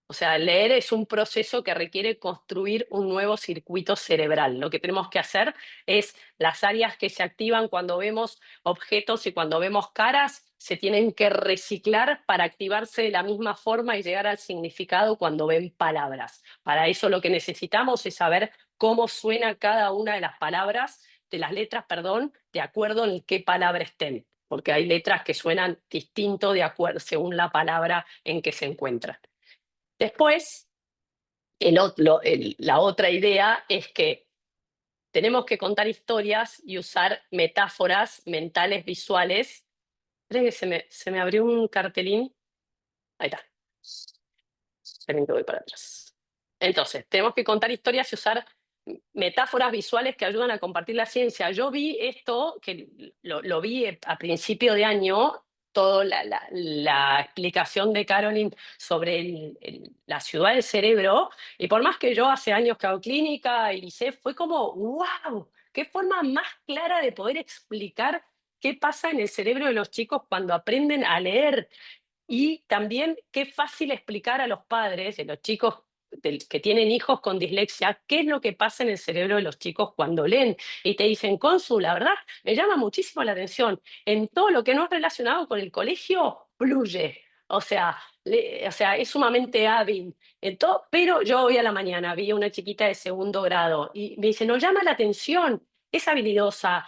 O sea, leer es un proceso que requiere construir un nuevo circuito cerebral. Lo que tenemos que hacer es las áreas que se activan cuando vemos objetos y cuando vemos caras, se tienen que reciclar para activarse de la misma forma y llegar al significado cuando ven palabras. Para eso lo que necesitamos es saber cómo suena cada una de las palabras, de las letras, perdón, de acuerdo en qué palabra estén, porque hay letras que suenan distinto de acuerdo según la palabra en que se encuentran. Después, la otra idea es que tenemos que contar historias y usar metáforas mentales visuales. Esperen que se me abrió un cartelín. Ahí está. Esperen que voy para atrás. Entonces, tenemos que contar historias y usar metáforas visuales que ayudan a compartir la ciencia. Yo vi esto, que lo vi a principio de año, toda la explicación de Caroline sobre la ciudad del cerebro, y por más que yo hace años que hago clínica y sé, fue como, wow, qué forma más clara de poder explicar qué pasa en el cerebro de los chicos cuando aprenden a leer. Y también qué fácil explicar a los padres de los chicos que tienen hijos con dislexia, qué es lo que pasa en el cerebro de los chicos cuando leen. Y te dicen, Consu, la verdad, me llama muchísimo la atención. En todo lo que no es relacionado con el colegio, fluye. O sea, es sumamente hábil. En todo, pero yo hoy a la mañana vi a una chiquita de segundo grado y me dice, nos llama la atención, es habilidosa,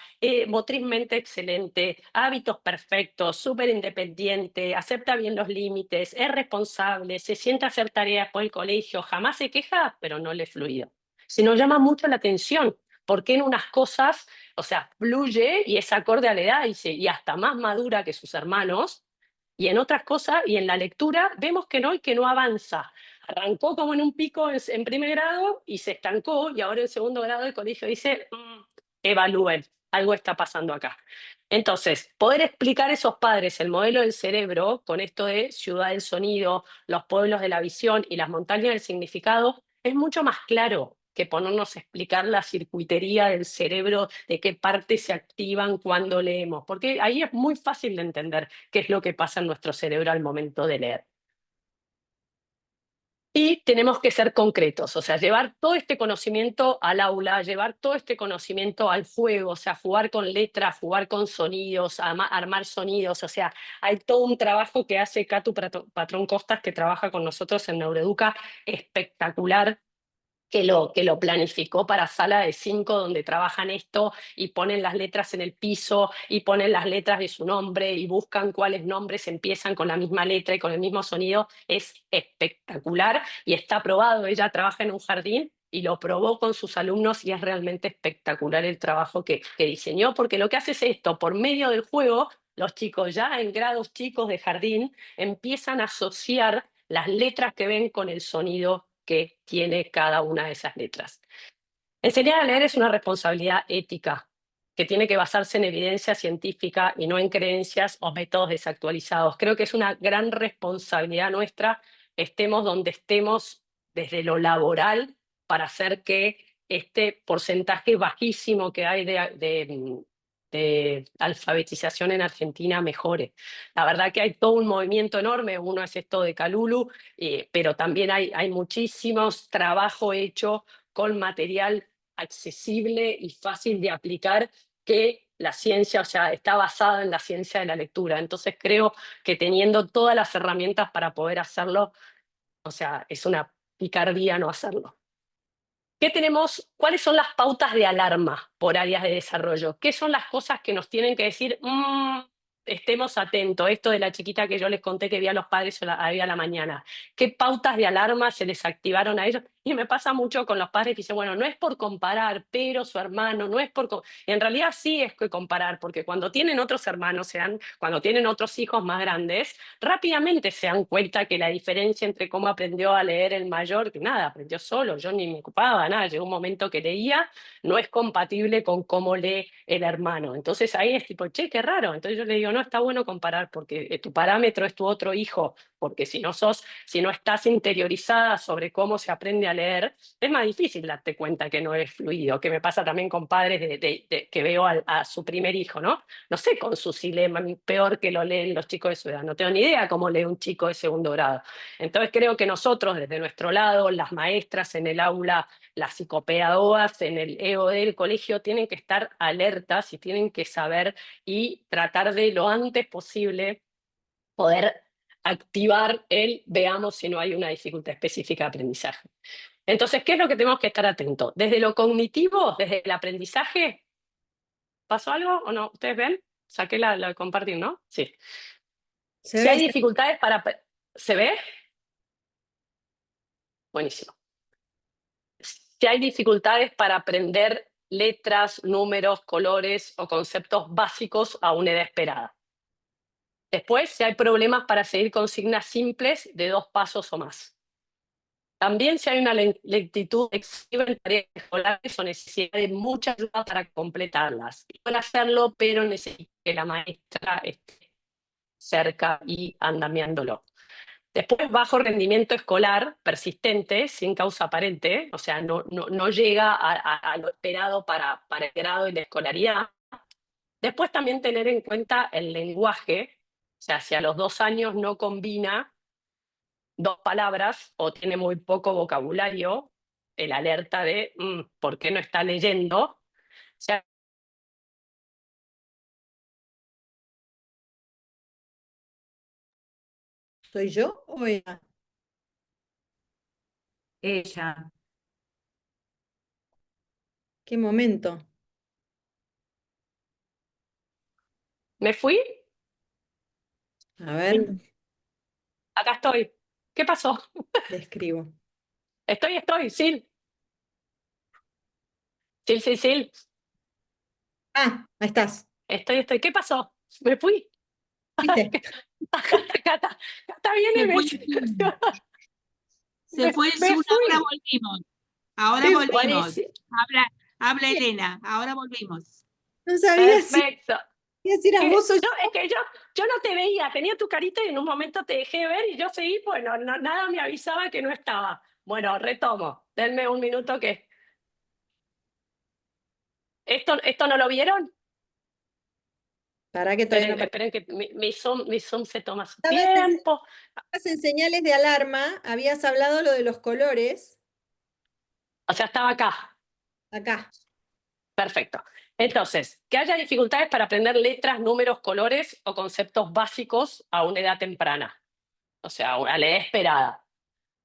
motrizmente excelente, hábitos perfectos, súper independiente, acepta bien los límites, es responsable, se siente a hacer tareas por el colegio, jamás se queja, pero no le es fluido. Se nos llama mucho la atención, porque en unas cosas, o sea, fluye y es acorde a la edad y hasta más madura que sus hermanos, y en otras cosas, y en la lectura, vemos que no y que no avanza. arrancó como en un pico en primer grado y se estancó, y ahora en segundo grado el colegio dice, evalúen, algo está pasando acá. Entonces, poder explicar a esos padres el modelo del cerebro con esto de ciudad del sonido, los pueblos de la visión y las montañas del significado, es mucho más claro que ponernos a explicar la circuitería del cerebro, de qué partes se activan cuando leemos, porque ahí es muy fácil de entender qué es lo que pasa en nuestro cerebro al momento de leer. Y tenemos que ser concretos, o sea, llevar todo este conocimiento al aula, llevar todo este conocimiento al juego, o sea, jugar con letras, jugar con sonidos, armar sonidos, o sea, hay todo un trabajo que hace Catu Patrón Costas, que trabaja con nosotros en Neuroeduca, espectacular, que lo planificó para sala de 5, donde trabajan esto y ponen las letras en el piso y ponen las letras de su nombre y buscan cuáles nombres empiezan con la misma letra y con el mismo sonido. Es espectacular y está probado. Ella trabaja en un jardín y lo probó con sus alumnos y es realmente espectacular el trabajo que diseñó, porque lo que hace es esto, por medio del juego, los chicos ya en grados chicos de jardín empiezan a asociar las letras que ven con el sonido que tiene cada una de esas letras. Enseñar a leer es una responsabilidad ética que tiene que basarse en evidencia científica y no en creencias o métodos desactualizados. Creo que es una gran responsabilidad nuestra, estemos donde estemos desde lo laboral, para hacer que este porcentaje bajísimo que hay de alfabetización en Argentina mejore. La verdad que hay todo un movimiento enorme, uno es esto de Calulu, pero también hay muchísimos trabajo hecho con material accesible y fácil de aplicar, que la ciencia, o sea, está basada en la ciencia de la lectura. Entonces creo que teniendo todas las herramientas para poder hacerlo, o sea, es una picardía no hacerlo. ¿Qué tenemos? ¿Cuáles son las pautas de alarma por áreas de desarrollo? ¿Qué son las cosas que nos tienen que decir, estemos atentos? Esto de la chiquita que yo les conté que vi a los padres había a la mañana. ¿Qué pautas de alarma se les activaron a ellos? Y me pasa mucho con los padres que dicen, bueno, no es por comparar, pero su hermano, no es por... En realidad sí es que comparar, porque cuando tienen otros hermanos, cuando tienen otros hijos más grandes, rápidamente se dan cuenta que la diferencia entre cómo aprendió a leer el mayor, que nada, aprendió solo, yo ni me ocupaba, nada, llegó un momento que leía, no es compatible con cómo lee el hermano. Entonces ahí es tipo, che, qué raro. Entonces yo le digo, no, está bueno comparar, porque tu parámetro es tu otro hijo, porque si no estás interiorizada sobre cómo se aprende a leer, es más difícil darte cuenta que no es fluido, que me pasa también con padres que veo a su primer hijo, ¿no? No sé con su silema, peor que lo leen los chicos de su edad. No tengo ni idea cómo lee un chico de segundo grado. Entonces creo que nosotros, desde nuestro lado, las maestras en el aula, las psicopedagogas en el EOD del colegio, tienen que estar alertas y tienen que saber y tratar de lo antes posible poder activar el veamos si no hay una dificultad específica de aprendizaje. Entonces, ¿qué es lo que tenemos que estar atentos? Desde lo cognitivo, desde el aprendizaje, ¿pasó algo o no? ¿Ustedes ven? Saqué la de compartir, ¿no? Sí. Se Si ve, hay dificultades para... ¿Se ve? Buenísimo. Si hay dificultades para aprender letras, números, colores o conceptos básicos a una edad esperada. Después, si hay problemas para seguir consignas simples de 2 pasos o más. También si hay una lentitud excesiva en tareas escolares o necesidad de mucha ayuda para completarlas. Pueden hacerlo, pero necesita que la maestra esté cerca y andamiándolo. Después, bajo rendimiento escolar persistente, sin causa aparente, o sea, no llega a lo esperado para el grado y la escolaridad. Después también tener en cuenta el lenguaje, o sea, si a los 2 años no combina 2 palabras o tiene muy poco vocabulario, el alerta de ¿por qué no está leyendo? O sea, ¿soy yo o ella? Ella. ¿Qué momento? ¿me fui? A ver, Acá estoy. ¿Qué pasó? le escribo. Sil. Sil. Ah, ahí estás. Estoy. ¿Qué pasó? ¿Me fui? ¿Viste? Cata viene y Se me fue dice, Sil. Se fue el me Zoom, ahora fui. volvimos. Ahora volvimos. Buenísimo. Habla Elena, ahora volvimos. No sabía Perfecto. si eras vos o No, yo. es que yo no te veía, tenía tu carita y en un momento te dejé ver y yo seguí, pues nada me avisaba que no estaba. Bueno, retomo. Denme un minuto que... ¿Esto no lo vieron? Para que todavía no aparece. Esperen que mi Zoom se toma su Estabas tiempo. en señales de alarma, habías hablado lo de los colores. O sea, estaba acá. Acá. Perfecto. Entonces, que haya dificultades para aprender letras, números, colores o conceptos básicos a una edad temprana. O sea, a la edad esperada.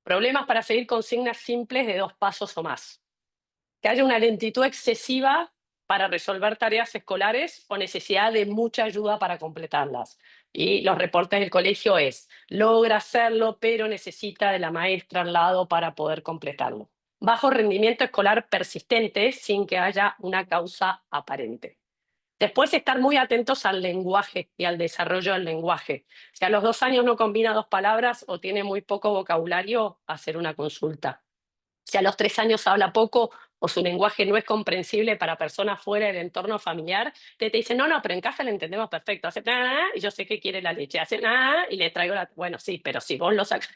Problemas para seguir consignas simples de 2 pasos o más. Que haya una lentitud excesiva para resolver tareas escolares o necesidad de mucha ayuda para completarlas. Y los reportes del colegio es, logra hacerlo, pero necesita de la maestra al lado para poder completarlo. Bajo rendimiento escolar persistente sin que haya una causa aparente. Después, estar muy atentos al lenguaje y al desarrollo del lenguaje. Si a los 2 años no combina 2 palabras o tiene muy poco vocabulario, hacer una consulta. Si a los 3 años habla poco o su lenguaje no es comprensible para personas fuera del entorno familiar, te dicen, no, no, pero en casa le entendemos perfecto. Hace nada y yo sé que quiere la leche. Hace nada y le traigo la... Bueno, sí, pero si vos lo sacas...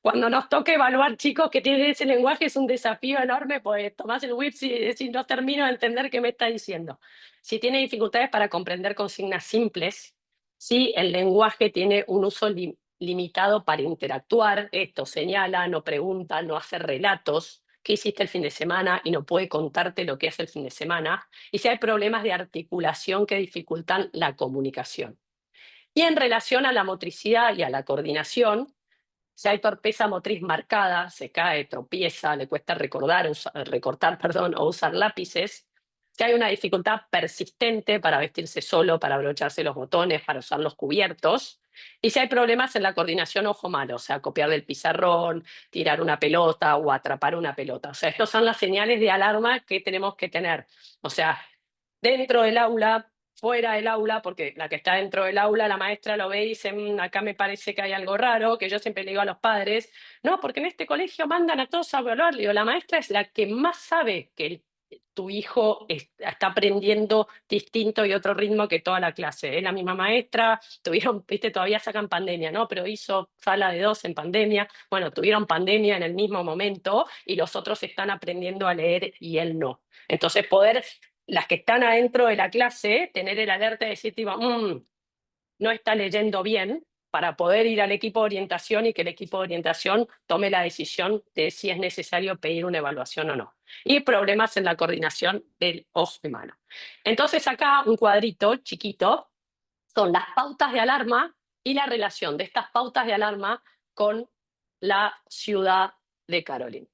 Cuando nos toque evaluar chicos que tienen ese lenguaje es un desafío enorme, pues tomás el whip si no termino de entender qué me está diciendo. Si tiene dificultades para comprender consignas simples, si el lenguaje tiene un uso limitado para interactuar, esto señala, no pregunta, no hace relatos, qué hiciste el fin de semana y no puede contarte lo que hace el fin de semana, y si hay problemas de articulación que dificultan la comunicación. Y en relación a la motricidad y a la coordinación, si hay torpeza motriz marcada, se cae, tropieza, le cuesta recortar, perdón, o usar lápices. Si hay una dificultad persistente para vestirse solo, para abrocharse los botones, para usar los cubiertos. Y si hay problemas en la coordinación ojo-mano, o sea, copiar del pizarrón, tirar una pelota o atrapar una pelota. O sea, estas son las señales de alarma que tenemos que tener. O sea, dentro del aula, fuera del aula, porque la que está dentro del aula, la maestra lo ve y dice, acá me parece que hay algo raro, que yo siempre le digo a los padres, no, porque en este colegio mandan a todos a evaluar. Le digo, la maestra es la que más sabe que tu hijo está aprendiendo distinto y otro ritmo que toda la clase. Es la misma maestra, tuvieron, viste, todavía sacan pandemia, ¿no? Pero hizo sala de 2 en pandemia. Bueno, tuvieron pandemia en el mismo momento y los otros están aprendiendo a leer y él no. Entonces, poder las que están adentro de la clase, tener el alerta de decir, tipo, no está leyendo bien, para poder ir al equipo de orientación y que el equipo de orientación tome la decisión de si es necesario pedir una evaluación o no. Y problemas en la coordinación del ojo y mano. Entonces acá un cuadrito chiquito son las pautas de alarma y la relación de estas pautas de alarma con la ciudad de Caroline.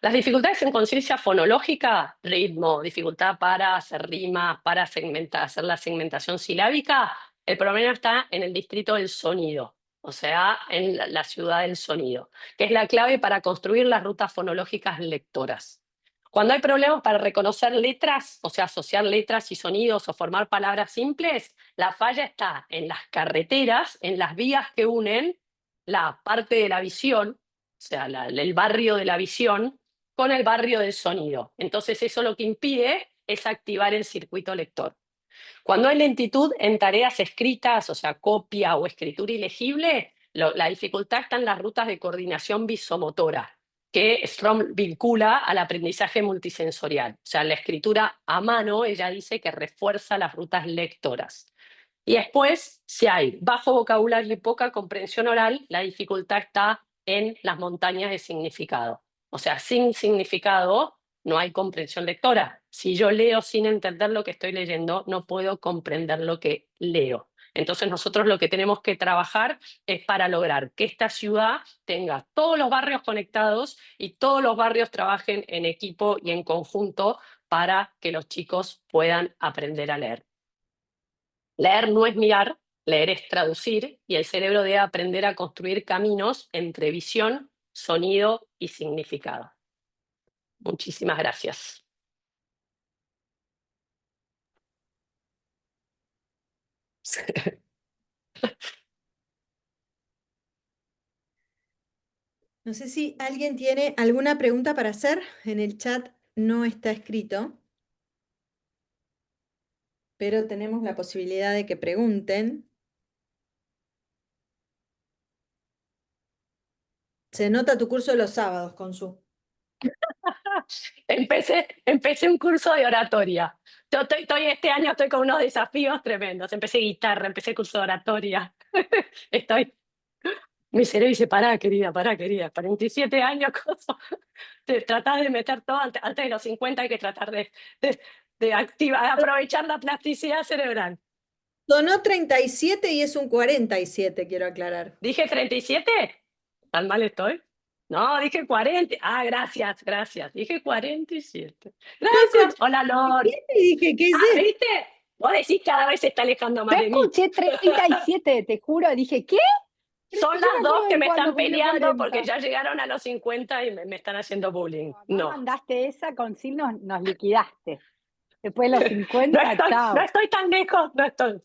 Las dificultades en conciencia fonológica, ritmo, dificultad para hacer rimas, para hacer la segmentación silábica, el problema está en el distrito del sonido, o sea, en la ciudad del sonido, que es la clave para construir las rutas fonológicas lectoras. Cuando hay problemas para reconocer letras, o sea, asociar letras y sonidos o formar palabras simples, la falla está en las carreteras, en las vías que unen la parte de la visión, o sea, el barrio de la visión, con el barrio del sonido. Entonces eso lo que impide es activar el circuito lector. Cuando hay lentitud en tareas escritas, o sea, copia o escritura ilegible, la dificultad está en las rutas de coordinación visomotora, que Strom vincula al aprendizaje multisensorial. O sea, la escritura a mano, ella dice que refuerza las rutas lectoras. Y después, si hay bajo vocabulario y poca comprensión oral, la dificultad está en las montañas de significado. O sea, sin significado no hay comprensión lectora. Si yo leo sin entender lo que estoy leyendo, no puedo comprender lo que leo. Entonces nosotros lo que tenemos que trabajar es para lograr que esta ciudad tenga todos los barrios conectados y todos los barrios trabajen en equipo y en conjunto para que los chicos puedan aprender a leer. Leer no es mirar, leer es traducir y el cerebro debe aprender a construir caminos entre visión, sonido y significado. Muchísimas gracias. No sé si alguien tiene alguna pregunta para hacer. En el chat no está escrito, pero tenemos la posibilidad de que pregunten. Se nota tu curso de los sábados, Consu. Empecé un curso de oratoria. Este año estoy con unos desafíos tremendos. Empecé guitarra, empecé curso de oratoria. Estoy. Mi cerebro dice, pará, querida, 47 años, cosa. Te tratás de meter todo antes de los 50, hay que tratar de activar, aprovechar la plasticidad cerebral. Sonó 37 y es un 47, quiero aclarar. ¿Dije 37? ¿Tan mal estoy? No, dije 40. Ah, gracias. Dije 47. Yo Gracias. escuché Hola, Lord. 37 y dije, ¿qué es Ah, esto? ¿viste? Vos decís cada vez se está alejando Yo más de mí. escuché 37, te juro, dije, ¿qué? Pero Son si yo las me dos acuerdo que de me cuando están cumplió peleando porque 40. ya llegaron a los 50 y me están haciendo bullying. Mamá No. mandaste esa, con Sil nos liquidaste. Después de los No 50, estoy, no chao. estoy tan lejos, no estoy.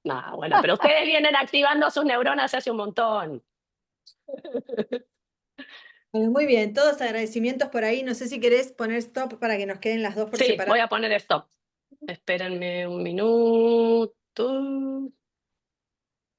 No, bueno, pero ustedes vienen activando sus neuronas hace un montón. Bueno, muy bien, todos agradecimientos por ahí. No sé si querés poner stop para que nos queden las dos por Sí, separado. voy a poner stop. Espérenme un minuto.